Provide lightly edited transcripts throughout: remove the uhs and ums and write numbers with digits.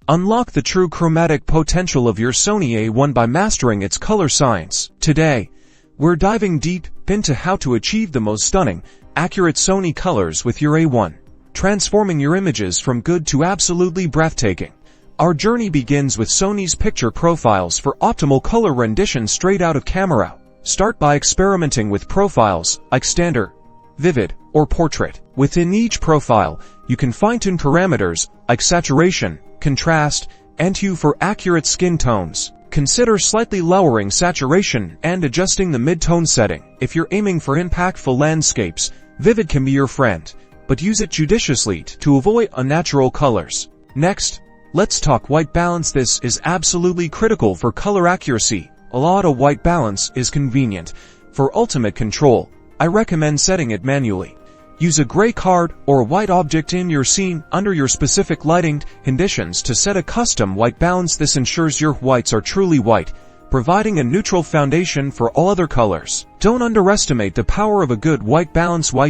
Unlock the true chromatic potential of your Sony A1 by mastering its color science. Today, we're diving deep into how to achieve the most stunning, accurate Sony colors with your A1, transforming your images from good to absolutely breathtaking. Our journey begins with Sony's picture profiles for optimal color rendition straight out of camera. Start by experimenting with profiles like standard, vivid, or portrait. Within each profile, you can fine-tune parameters like saturation, contrast, and hue for accurate skin tones. Consider slightly lowering saturation and adjusting the mid-tone setting. If you're aiming for impactful landscapes, vivid can be your friend, but use it judiciously to avoid unnatural colors. Next, let's talk white balance. This is absolutely critical for color accuracy. A lot of white balance is convenient. For ultimate control, I recommend setting it manually. Use a gray card or a white object in your scene under your specific lighting conditions to set a custom white balance. This ensures your whites are truly white, providing a neutral foundation for all other colors. Don't underestimate the power of a good white balance. Y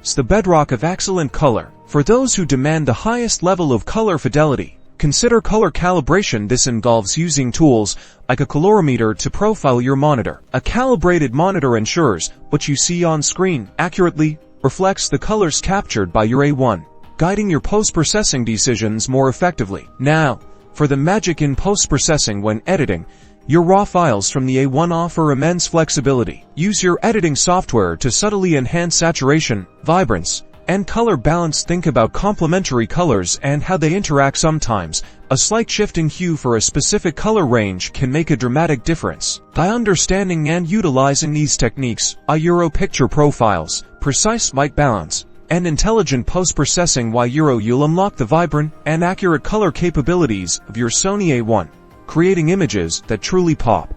is the bedrock of excellent color. For those who demand the highest level of color fidelity, consider color calibration. This involves using tools like a colorimeter to profile your monitor. A calibrated monitor ensures what you see on screen accurately reflects the colors captured by your A1, guiding your post-processing decisions more effectively. Now, for the magic in post-processing. When editing, your raw files from the A1 offer immense flexibility. Use your editing software to subtly enhance saturation, vibrance, and color balance. Think about complementary colors and how they interact. Sometimes, a slight shift in hue for a specific color range can make a dramatic difference. By understanding and utilizing these techniques, picture profiles, precise white balance, and intelligent post-processing, you'll unlock the vibrant and accurate color capabilities of your Sony A1, creating images that truly pop.